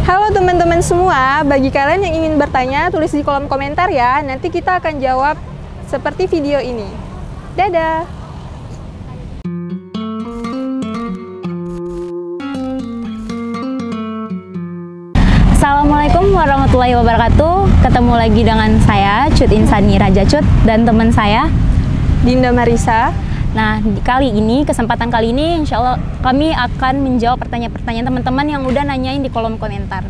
Halo teman-teman semua, bagi kalian yang ingin bertanya, tulis di kolom komentar ya. Nanti kita akan jawab seperti video ini. Dadah! Assalamualaikum warahmatullahi wabarakatuh. Ketemu lagi dengan saya, Cut Insani Raja Cut, dan teman saya, Dinda Marisa. Nah, kesempatan kali ini, insya Allah kami akan menjawab pertanyaan-pertanyaan teman-teman yang udah nanyain di kolom komentar.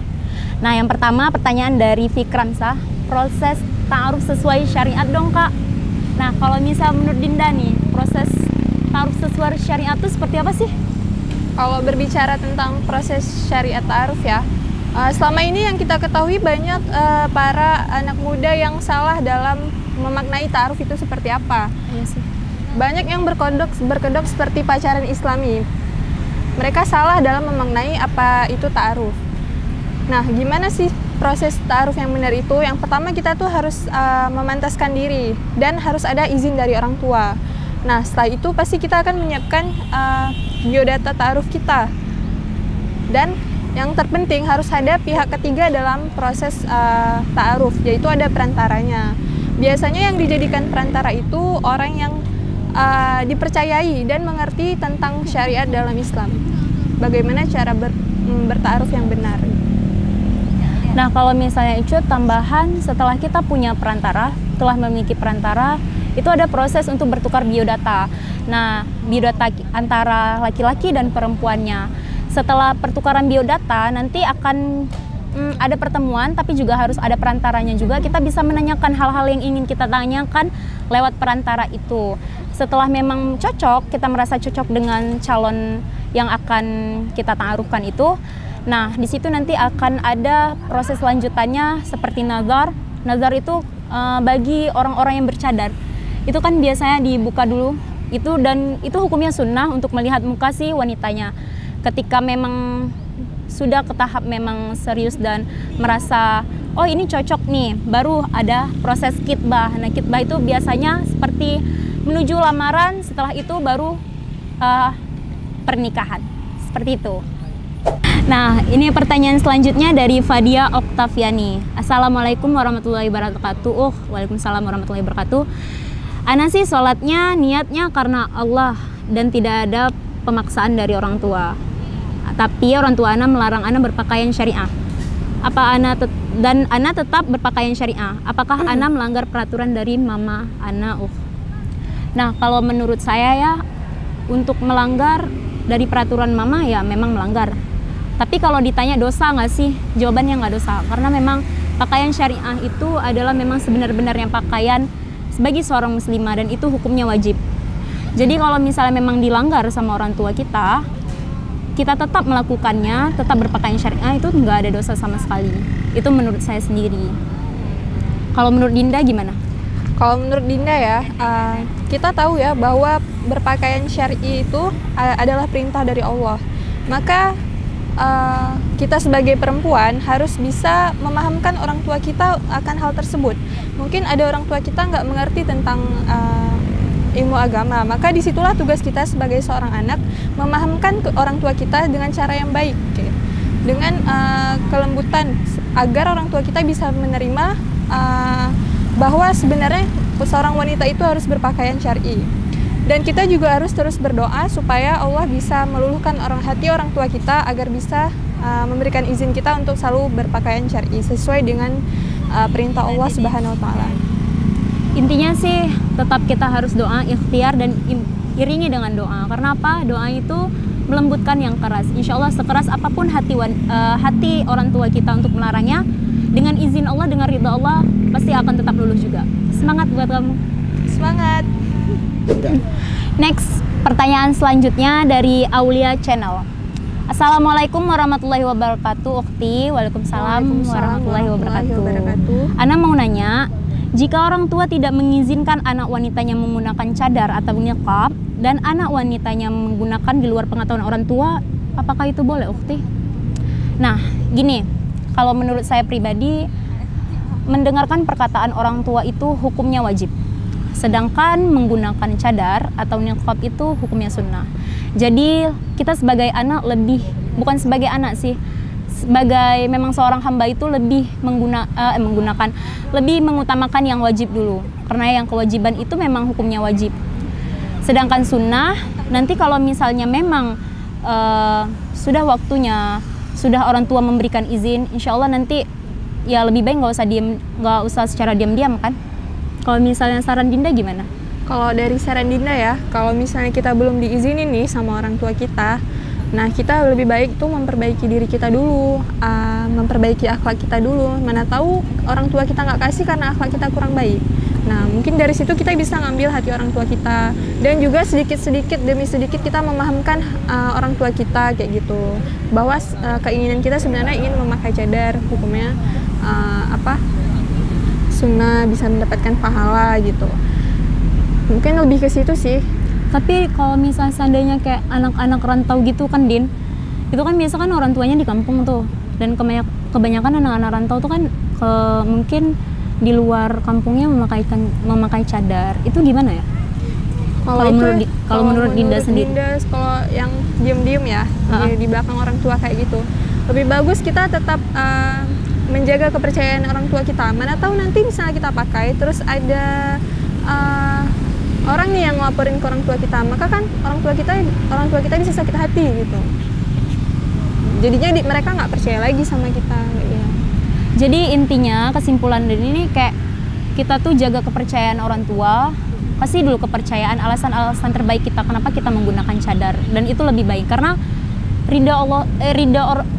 Nah, yang pertama pertanyaan dari Fikramsah, proses ta'aruf sesuai syariat dong Kak. Nah, kalau misal menurut Dinda nih, proses ta'aruf sesuai syariat itu seperti apa sih? Kalau berbicara tentang proses syariat ta'aruf ya, selama ini yang kita ketahui banyak para anak muda yang salah dalam memaknai ta'aruf itu seperti apa. Iya sih. Banyak yang berkedok seperti pacaran Islami. Mereka salah dalam memaknai apa itu ta'aruf. Nah, gimana sih proses ta'aruf yang benar itu? Yang pertama kita tuh harus memantaskan diri dan harus ada izin dari orang tua. Nah, setelah itu pasti kita akan menyiapkan biodata ta'aruf kita. Dan yang terpenting harus ada pihak ketiga dalam proses ta'aruf, yaitu ada perantaranya. Biasanya yang dijadikan perantara itu orang yang dipercayai dan mengerti tentang syariat dalam Islam. Bagaimana cara berta'aruf yang benar. Nah, kalau misalnya itu tambahan, setelah kita punya perantara, telah memiliki perantara, itu ada proses untuk bertukar biodata. Nah, biodata antara laki-laki dan perempuannya. Setelah pertukaran biodata, nanti akan ada pertemuan, tapi juga harus ada perantaranya juga. Kita bisa menanyakan hal-hal yang ingin kita tanyakan lewat perantara itu. Setelah memang cocok, kita merasa cocok dengan calon yang akan kita ta'arufkan itu. Nah, di situ nanti akan ada proses lanjutannya seperti nazar. Nazar itu bagi orang-orang yang bercadar. Itu kan biasanya dibuka dulu. Dan itu hukumnya sunnah untuk melihat muka si wanitanya. Ketika memang sudah ke tahap memang serius dan merasa oh ini cocok nih, baru ada proses kitbah. Nah, kitbah itu biasanya seperti menuju lamaran, setelah itu baru pernikahan. Seperti itu. Nah, ini pertanyaan selanjutnya dari Fadia Oktaviani. Assalamualaikum warahmatullahi wabarakatuh. Waalaikumsalam warahmatullahi wabarakatuh. Ana sih sholatnya niatnya karena Allah dan tidak ada pemaksaan dari orang tua. Tapi orang tua Ana melarang Ana berpakaian syariah. Ana tetap berpakaian syariah. Apakah Ana melanggar peraturan dari mama Ana? Nah, kalau menurut saya ya, untuk melanggar dari peraturan mama ya memang melanggar. Tapi kalau ditanya dosa nggak sih? Jawabannya nggak dosa. Karena memang pakaian syariah itu adalah memang sebenar-benarnya pakaian sebagai seorang muslimah dan itu hukumnya wajib. Jadi kalau misalnya memang dilanggar sama orang tua kita tetap melakukannya, tetap berpakaian syariah, itu nggak ada dosa sama sekali. Itu menurut saya sendiri. Kalau menurut Dinda gimana? Kalau menurut Dinda ya, kita tahu ya bahwa berpakaian syar'i itu adalah perintah dari Allah. Maka kita sebagai perempuan harus bisa memahamkan orang tua kita akan hal tersebut. Mungkin ada orang tua kita nggak mengerti tentang ilmu agama, maka disitulah tugas kita sebagai seorang anak memahamkan ke orang tua kita dengan cara yang baik, dengan kelembutan, agar orang tua kita bisa menerima bahwa sebenarnya seorang wanita itu harus berpakaian syar'i. Dan kita juga harus terus berdoa supaya Allah bisa meluluhkan hati orang tua kita agar bisa memberikan izin kita untuk selalu berpakaian syar'i sesuai dengan perintah Allah Subhanahu wa taala. Intinya sih tetap kita harus doa, ikhtiar dan iringi dengan doa. Karena apa? Doa itu melembutkan yang keras. Insya Allah sekeras apapun hati orang tua kita untuk melarangnya, dengan izin Allah, dengan ridha Allah pasti akan tetap lulus juga. Semangat buat kamu. Semangat. Next, pertanyaan selanjutnya dari Aulia Channel. Assalamualaikum warahmatullahi wabarakatuh, Ukhti. Waalaikumsalam warahmatullahi wabarakatuh. Ana mau nanya, jika orang tua tidak mengizinkan anak wanitanya menggunakan cadar atau niqab dan anak wanitanya menggunakan di luar pengetahuan orang tua, apakah itu boleh, Ukhti? Nah, gini, kalau menurut saya pribadi, mendengarkan perkataan orang tua itu hukumnya wajib. Sedangkan menggunakan cadar atau niqab itu hukumnya sunnah. Jadi kita sebagai anak bukan sebagai anak sih, sebagai memang seorang hamba itu lebih menggunakan lebih mengutamakan yang wajib dulu, karena yang kewajiban itu memang hukumnya wajib. Sedangkan sunnah nanti kalau misalnya memang sudah waktunya, sudah orang tua memberikan izin, insya Allah nanti ya lebih baik nggak usah secara diam-diam kan. Kalau misalnya saran Dinda gimana? Kalau dari saran Dinda ya, kalau misalnya kita belum diizinin nih sama orang tua kita, nah kita lebih baik tuh memperbaiki diri kita dulu, memperbaiki akhlak kita dulu. Mana tahu orang tua kita nggak kasih karena akhlak kita kurang baik. Nah mungkin dari situ kita bisa ngambil hati orang tua kita, dan juga sedikit-sedikit demi sedikit kita memahamkan orang tua kita kayak gitu, bahwa keinginan kita sebenarnya ingin memakai cadar, hukumnya sunnah, bisa mendapatkan pahala gitu. Mungkin lebih ke situ sih. Tapi kalau misalnya seandainya kayak anak-anak rantau gitu kan Din, itu kan biasa kan orang tuanya di kampung tuh, dan kebanyakan anak-anak rantau tuh kan mungkin di luar kampungnya memakai cadar. Itu gimana ya? Kalau menurut Dinda sendiri? Kalau yang diem-diem ya, di belakang orang tua kayak gitu, lebih bagus kita tetap menjaga kepercayaan orang tua kita. Mana tahu nanti misalnya kita pakai, terus ada orang nih yang ngelaporin ke orang tua kita, maka kan orang tua kita bisa sakit hati gitu. Jadinya mereka nggak percaya lagi sama kita. Ya. Jadi intinya kesimpulan dari ini kayak kita tuh jaga kepercayaan orang tua, pasti dulu kepercayaan, alasan-alasan terbaik kita kenapa kita menggunakan cadar, dan itu lebih baik karena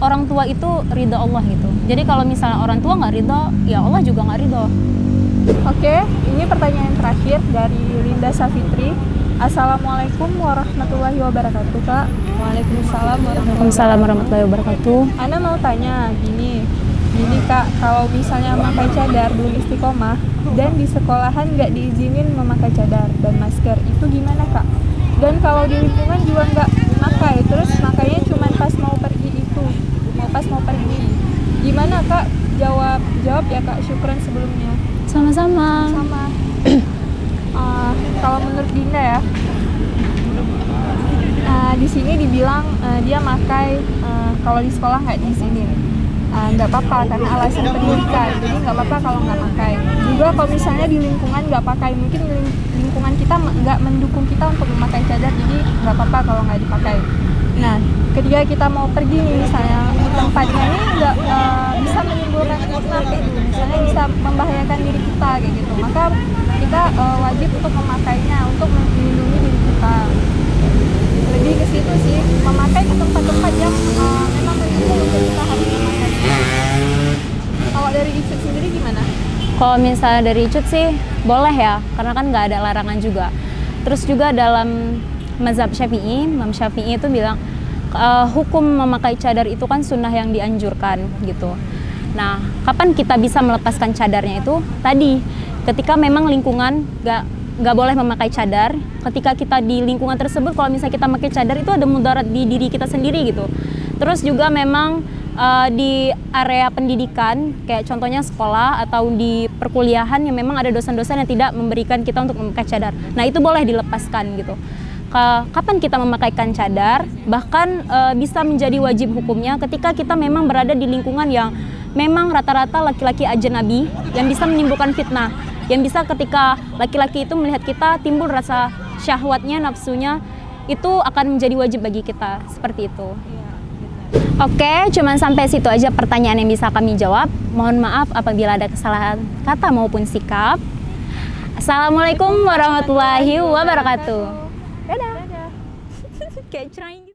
orang tua itu ridha Allah gitu. Jadi kalau misalnya orang tua nggak ridha, ya Allah juga nggak ridha. Oke, ini pertanyaan terakhir dari Linda Safitri. Assalamualaikum warahmatullahi wabarakatuh, Kak. Waalaikumsalam warahmatullahi wabarakatuh. Ana mau tanya gini Kak, kalau misalnya memakai cadar belum istiqomah dan di sekolahan nggak diizinin memakai cadar dan masker, itu gimana Kak? Dan kalau di lingkungan juga nggak memakai, terus makanya cuma pas mau pergi, gimana Kak? Jawab ya Kak, syukran sebelumnya. Sama-sama. Kalau menurut Dinda ya, di sini dibilang dia makai kalau di sekolah nggak diizinin. Nggak apa-apa karena alasan pendidikan, jadi nggak apa-apa kalau nggak pakai. Juga kalau misalnya di lingkungan nggak pakai, mungkin lingkungan kita nggak mendukung kita untuk memakai cadar, jadi nggak apa-apa kalau nggak dipakai. Nah, ketika kita mau pergi nih misalnya, tempatnya ini nggak bisa menimbulkan fitnah kayak gitu, misalnya bisa membahayakan diri kita kayak gitu, maka kita wajib untuk memakainya untuk melindungi diri kita. Lebih ke situ sih, memakai ke tempat-tempat yang memang mendukung untuk kita harus memakai. Kalau dari Icut sendiri gimana? Kalau misalnya dari Icut sih boleh ya, karena kan nggak ada larangan juga. Terus juga dalam mazhab Syafi'i, Imam Syafi'i itu bilang hukum memakai cadar itu kan sunnah yang dianjurkan gitu. Nah, kapan kita bisa melepaskan cadarnya itu? Tadi, ketika memang lingkungan nggak boleh memakai cadar. Ketika kita di lingkungan tersebut, kalau misalnya kita pakai cadar itu ada mudarat di diri kita sendiri gitu. Terus juga memang di area pendidikan, kayak contohnya sekolah atau di perkuliahan yang memang ada dosen-dosen yang tidak memberikan kita untuk memakai cadar. Nah, itu boleh dilepaskan gitu. Kapan kita memakaikan cadar, bahkan bisa menjadi wajib hukumnya ketika kita memang berada di lingkungan yang memang rata-rata laki-laki ajnabi yang bisa menimbulkan fitnah, yang bisa ketika laki-laki itu melihat kita timbul rasa syahwatnya, nafsunya, itu akan menjadi wajib bagi kita, seperti itu. Oke, cuman sampai situ aja pertanyaan yang bisa kami jawab. Mohon maaf apabila ada kesalahan kata maupun sikap. Assalamualaikum warahmatullahi wabarakatuh. Dadah. Kayak trying